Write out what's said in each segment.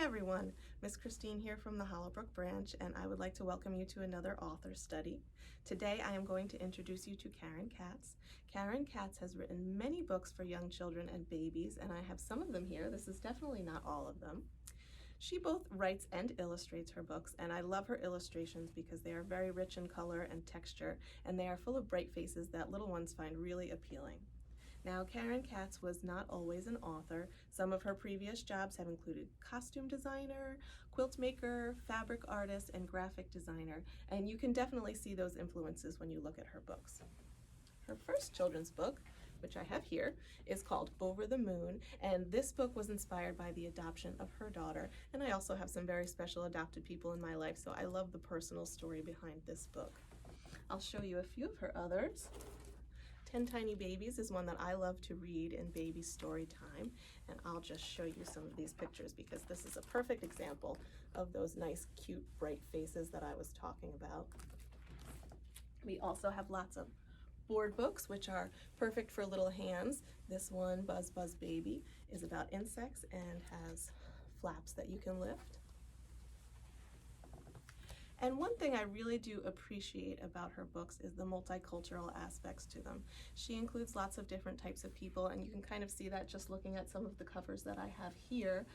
everyone, Miss Christine here from the Hollowbrook Branch, and I would like to welcome you to another author study. Today I am going to introduce you to Karen Katz. Karen Katz has written many books for young children and babies, and I have some of them here. This is definitely not all of them. She both writes and illustrates her books, and I love her illustrations because they are very rich in color and texture, and they are full of bright faces that little ones find really appealing. Now, Karen Katz was not always an author. Some of her previous jobs have included costume designer, quilt maker, fabric artist, and graphic designer, and you can definitely see those influences when you look at her books. Her first children's book, which I have here, is called Over the Moon, and this book was inspired by the adoption of her daughter, and I also have some very special adopted people in my life, so I love the personal story behind this book. I'll show you a few of her others. 10 Tiny Babies is one that I love to read in baby story time, and I'll just show you some of these pictures because this is a perfect example of those nice, cute, bright faces that I was talking about. We also have lots of board books, which are perfect for little hands. This one, Buzz Buzz Baby, is about insects and has flaps that you can lift. And one thing I really do appreciate about her books is the multicultural aspects to them. She includes lots of different types of people, and you can kind of see that just looking at some of the covers that I have here.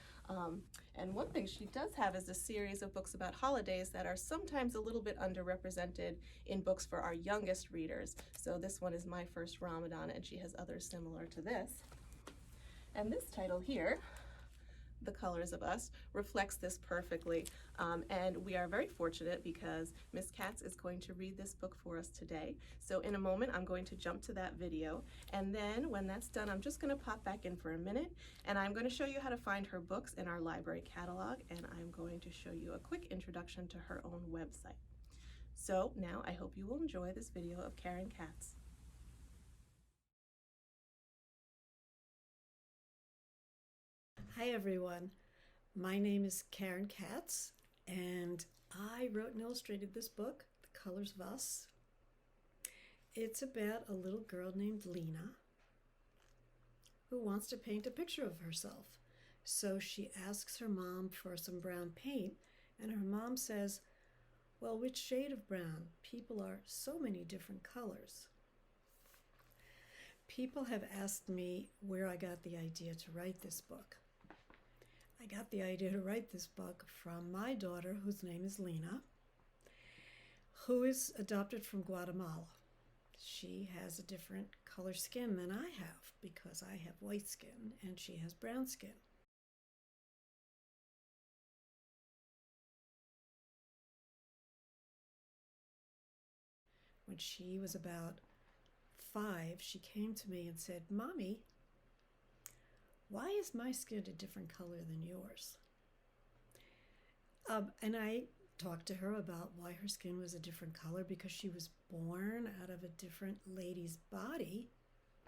And one thing she does have is a series of books about holidays that are sometimes a little bit underrepresented in books for our youngest readers. So this one is My First Ramadan, and she has others similar to this. And this title here, The Colors of Us, reflects this perfectly, and we are very fortunate because Miss Katz is going to read this book for us today. So in a moment I'm going to jump to that video, and then when that's done I'm just going to pop back in for a minute and I'm going to show you how to find her books in our library catalog, and I'm going to show you a quick introduction to her own website. So now I hope you will enjoy this video of Karen Katz. Hi everyone, my name is Karen Katz, and I wrote and illustrated this book, The Colors of Us. It's about a little girl named Lena who wants to paint a picture of herself. So she asks her mom for some brown paint, and her mom says, well, which shade of brown? People are so many different colors. People have asked me where I got the idea to write this book. I got the idea to write this book from my daughter, whose name is Lena, who is adopted from Guatemala. She has a different color skin than I have because I have white skin and she has brown skin. When she was about 5, she came to me and said, Mommy, why is my skin a different color than yours? And I talked to her about why her skin was a different color, because she was born out of a different lady's body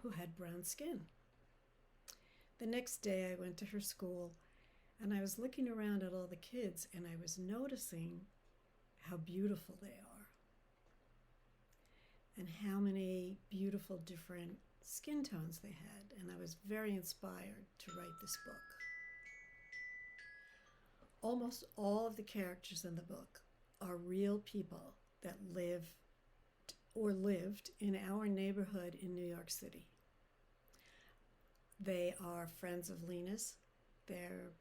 who had brown skin. The next day I went to her school and I was looking around at all the kids and I was noticing how beautiful they are and how many beautiful different skin tones they had, and I was very inspired to write this book. Almost all of the characters in the book are real people that lived in our neighborhood in New York City. They are friends of Lena's. They're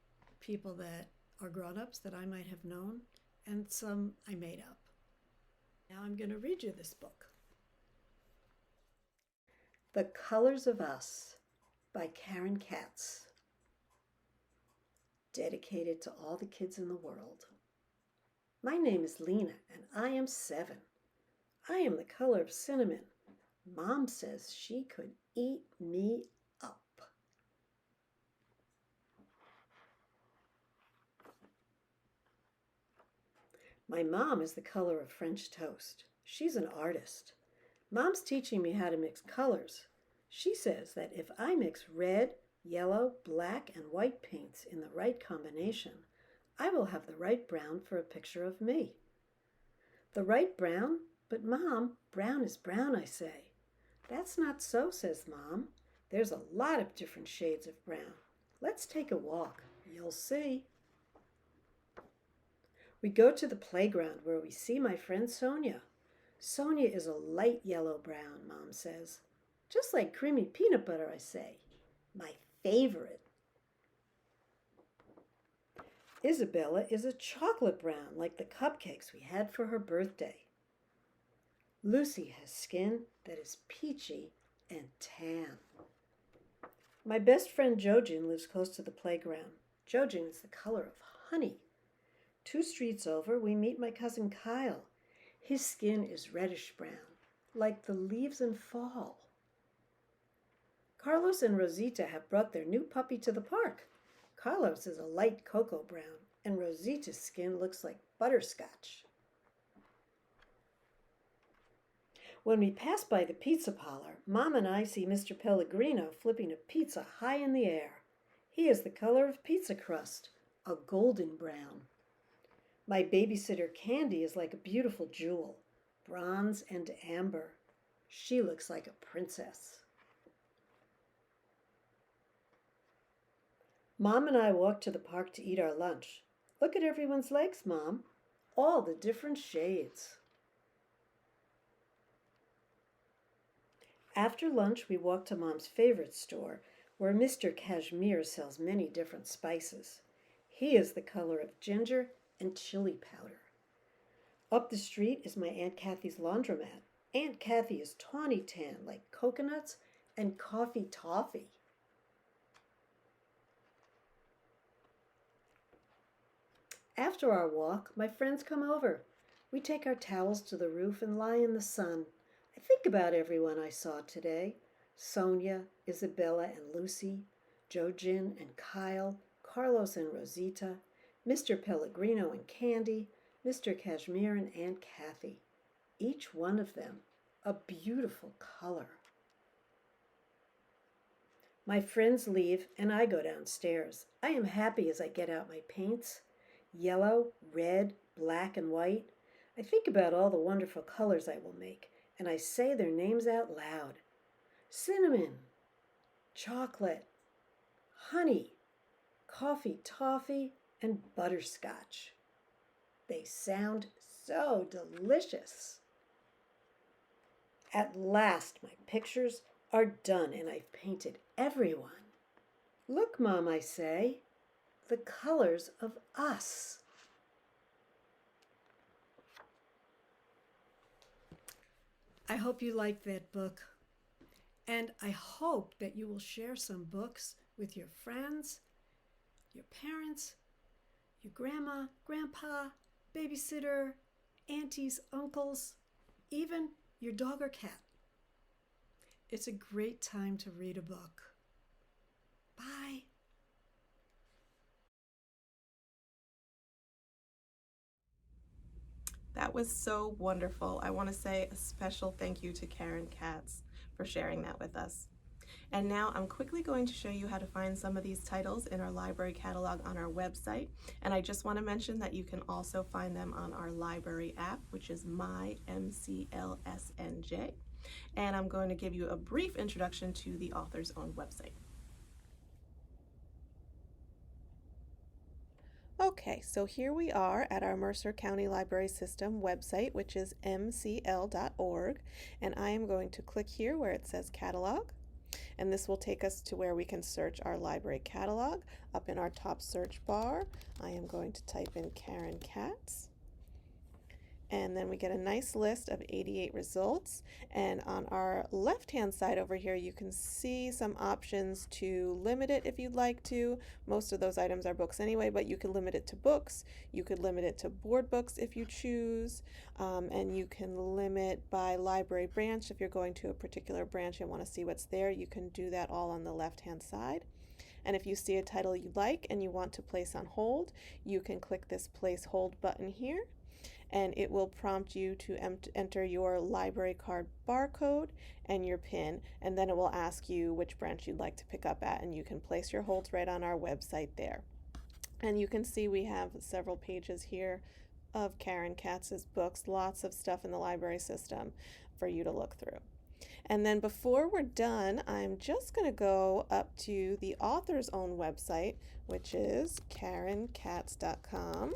people that are grown-ups that I might have known, and some I made up. Now I'm going to read you this book. The Colors of Us by Karen Katz. Dedicated to all the kids in the world. My name is Lena and I am 7. I am the color of cinnamon. Mom says she could eat me up. My mom is the color of French toast. She's an artist. Mom's teaching me how to mix colors. She says that if I mix red, yellow, black, and white paints in the right combination, I will have the right brown for a picture of me. The right brown? But Mom, brown is brown, I say. That's not so, says Mom. There's a lot of different shades of brown. Let's take a walk. You'll see. We go to the playground where we see my friend Sonia. Sonia is a light yellow-brown, Mom says. Just like creamy peanut butter, I say. My favorite. Isabella is a chocolate brown, like the cupcakes we had for her birthday. Lucy has skin that is peachy and tan. My best friend Jojin lives close to the playground. Jojin is the color of honey. 2 streets over, we meet my cousin Kyle. His skin is reddish brown, like the leaves in fall. Carlos and Rosita have brought their new puppy to the park. Carlos is a light cocoa brown, and Rosita's skin looks like butterscotch. When we pass by the pizza parlor, Mom and I see Mr. Pellegrino flipping a pizza high in the air. He is the color of pizza crust, a golden brown. My babysitter Candy is like a beautiful jewel, bronze and amber. She looks like a princess. Mom and I walk to the park to eat our lunch. Look at everyone's legs, Mom. All the different shades. After lunch, we walk to Mom's favorite store, where Mr. Cashmere sells many different spices. He is the color of ginger and chili powder. Up the street is my Aunt Kathy's laundromat. Aunt Kathy is tawny tan, like coconuts and coffee toffee. After our walk, my friends come over. We take our towels to the roof and lie in the sun. I think about everyone I saw today. Sonia, Isabella and Lucy, Jojin and Kyle, Carlos and Rosita, Mr. Pellegrino and Candy, Mr. Cashmere and Aunt Kathy. Each one of them a beautiful color. My friends leave and I go downstairs. I am happy as I get out my paints. Yellow, red, black, and white. I think about all the wonderful colors I will make, and I say their names out loud. Cinnamon, chocolate, honey, coffee toffee, and butterscotch. They sound so delicious. At last, my pictures are done, and I've painted everyone. Look, Mom, I say. The colors of us. I hope you liked that book, and I hope that you will share some books with your friends, your parents, your grandma, grandpa, babysitter, aunties, uncles, even your dog or cat. It's a great time to read a book. Bye. That was so wonderful. I want to say a special thank you to Karen Katz for sharing that with us. And now I'm quickly going to show you how to find some of these titles in our library catalog on our website. And I just want to mention that you can also find them on our library app, which is My MCLSNJ. And I'm going to give you a brief introduction to the author's own website. Okay, so here we are at our Mercer County Library System website, which is mcl.org, and I am going to click here where it says Catalog, and this will take us to where we can search our library catalog. Up in our top search bar, I am going to type in Karen Katz, and then we get a nice list of 88 results. And on our left-hand side over here, you can see some options to limit it if you'd like to. Most of those items are books anyway, but you can limit it to books. You could limit it to board books if you choose, and you can limit by library branch. If you're going to a particular branch and want to see what's there, you can do that all on the left-hand side. And if you see a title you like and you want to place on hold, you can click this Place Hold button here, and it will prompt you to enter your library card barcode and your PIN, and then it will ask you which branch you'd like to pick up at, and you can place your holds right on our website there. And you can see we have several pages here of Karen Katz's books, lots of stuff in the library system for you to look through. And then before we're done, I'm just going to go up to the author's own website, which is karenkatz.com.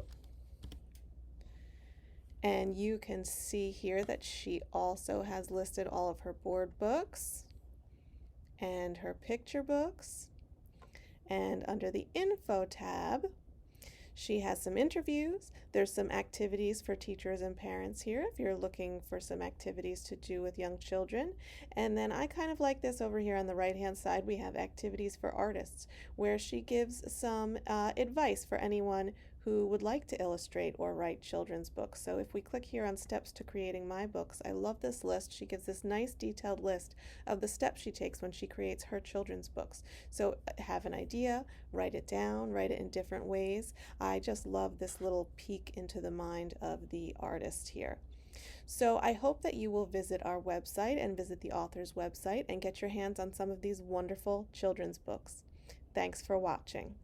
And you can see here that she also has listed all of her board books and her picture books. And under the info tab, she has some interviews. There's some activities for teachers and parents here if you're looking for some activities to do with young children. And then I kind of like this over here on the right-hand side. We have activities for artists where she gives some advice for anyone who would like to illustrate or write children's books. So if we click here on steps to creating my books, I love this list. She gives this nice detailed list of the steps she takes when she creates her children's books. So have an idea, write it down, write it in different ways. I just love this little peek into the mind of the artist here. So I hope that you will visit our website and visit the author's website and get your hands on some of these wonderful children's books. Thanks for watching.